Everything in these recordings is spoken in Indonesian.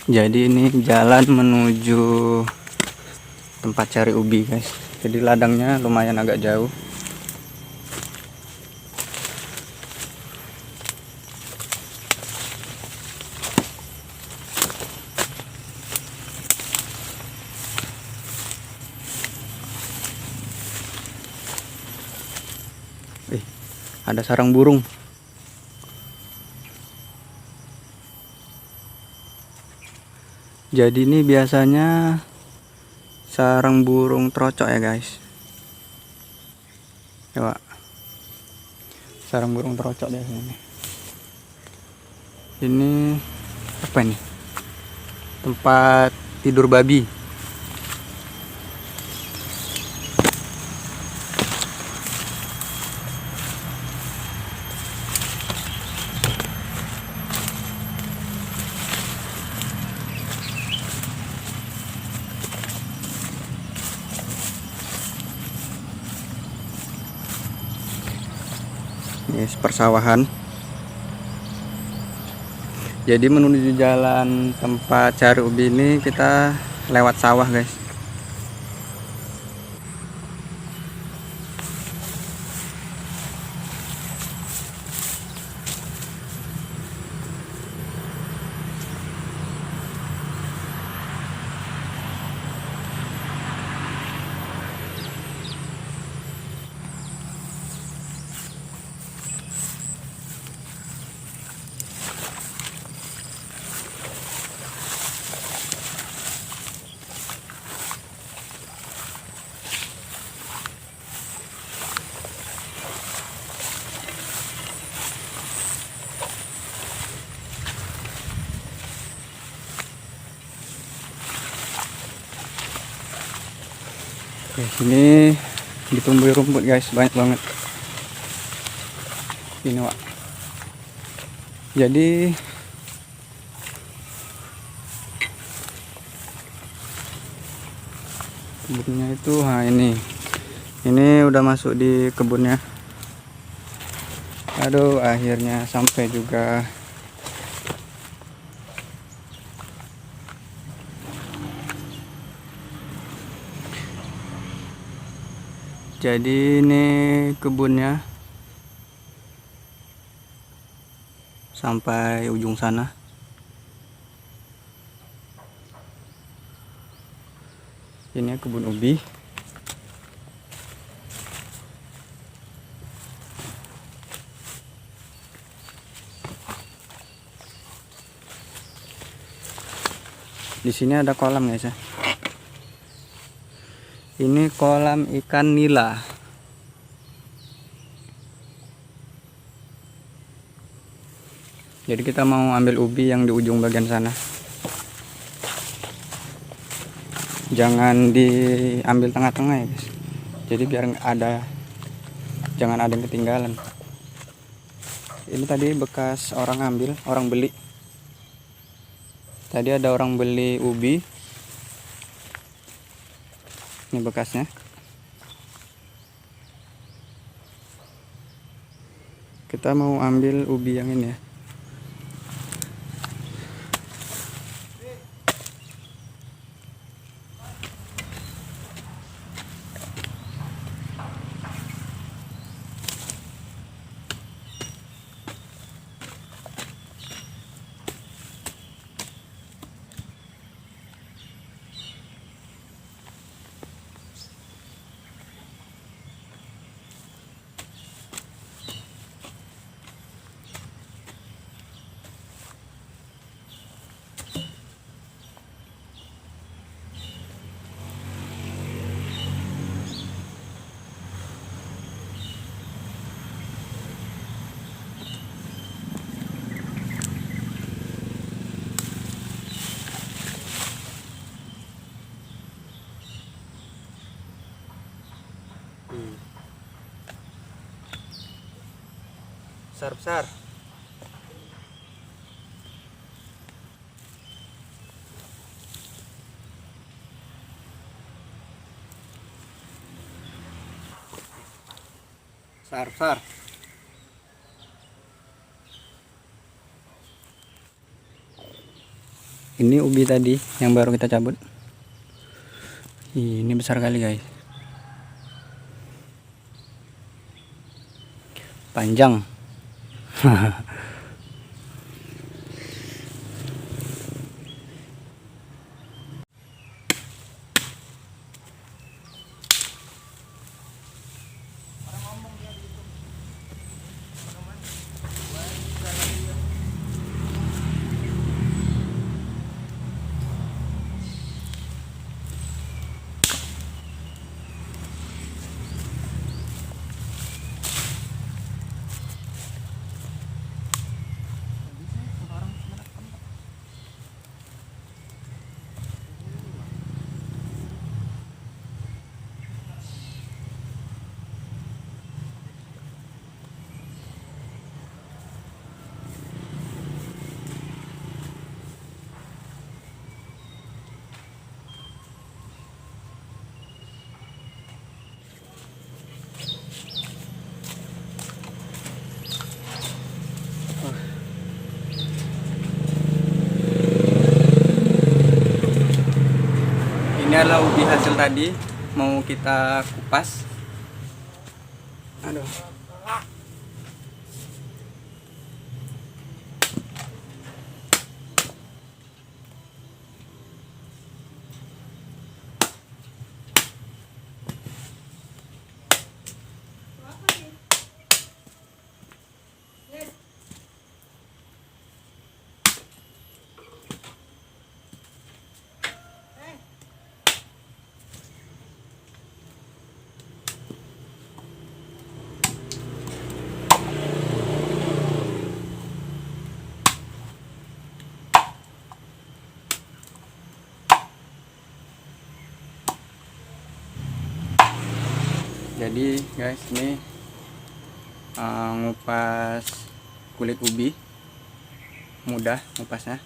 Jadi ini jalan menuju tempat cari ubi guys. Jadi ladangnya lumayan agak jauh. Ada sarang burung. Jadi ini biasanya sarang burung trocok ya guys. Coba. Sarang burung trocok biasanya. Ini apa ini? Tempat tidur babi. Ini persawahan. Jadi menuju jalan tempat cari ubi ini kita lewat sawah guys. Oke, sini ditumbuhi rumput guys, banyak banget. Ini Wak. Jadi kebunnya itu, ini udah masuk di kebunnya. Aduh, akhirnya sampai juga. Jadi ini kebunnya sampai ujung sana. Ini kebun ubi. Di sini ada kolam guys ya. Ini kolam ikan nila. Jadi kita mau ambil ubi yang di ujung bagian sana. Jangan diambil tengah-tengah ya guys. Jadi biar jangan ada yang ketinggalan. Ini tadi bekas orang ambil, orang beli. Tadi ada orang beli ubi. Ini bekasnya. Kita mau ambil ubi yang ini ya. Besar-besar. Besar-besar. Ini ubi tadi yang baru kita cabut. Ini besar kali guys. Panjang. Ini adalah ubi hasil tadi, mau kita kupas. Aduh. Jadi guys, ini ngupas kulit ubi, mudah ngupasnya.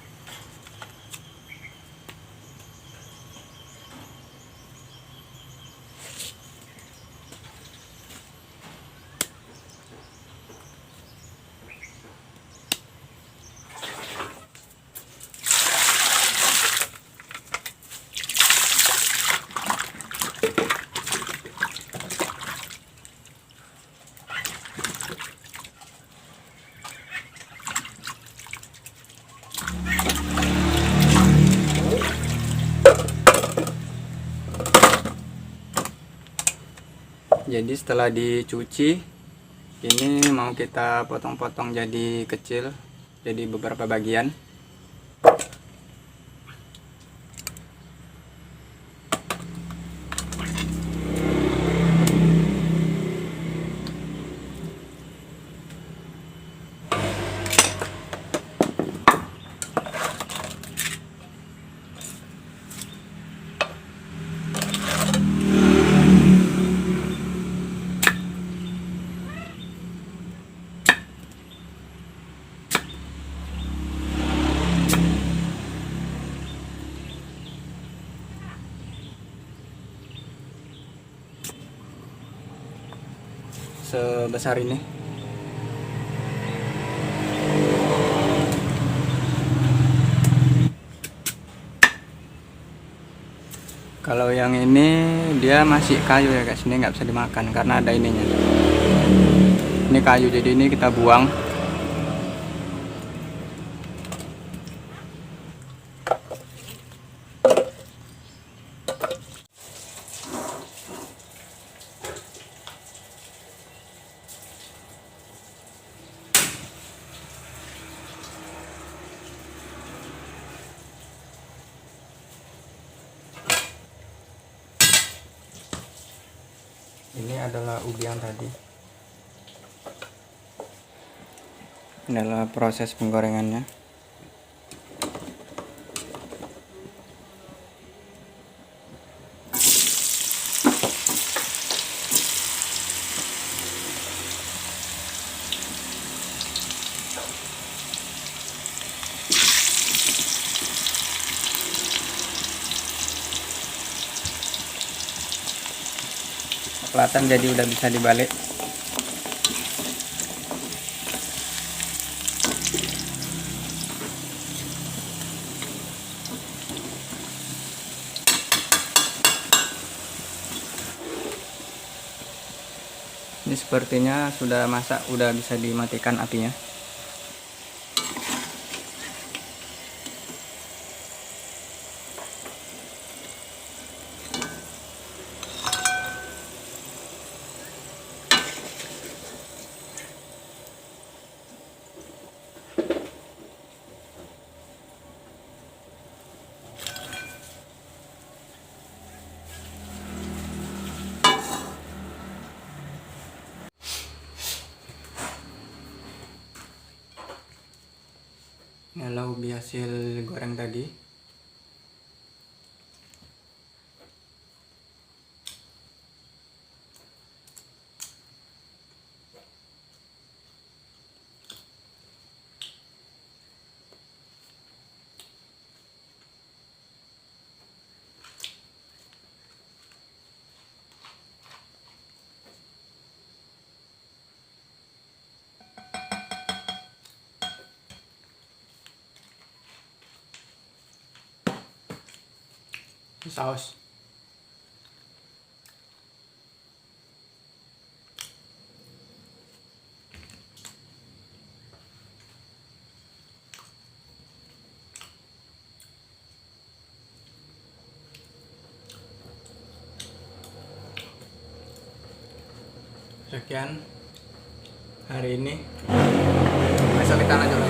Jadi setelah dicuci, ini mau kita potong-potong jadi kecil, jadi beberapa bagian. Sebesar ini. Kalau yang ini dia masih kayu ya guys, ini nggak bisa dimakan karena ada ininya. Ini kayu, jadi ini kita buang. Ini adalah ubi yang tadi. Ini adalah proses penggorengannya. Kelihatan jadi udah bisa dibalik. Ini sepertinya sudah masak, udah bisa dimatikan apinya. Ini adalah ubi hasil goreng tadi. Saus. Sekian hari ini. Besok kita lanjut lagi.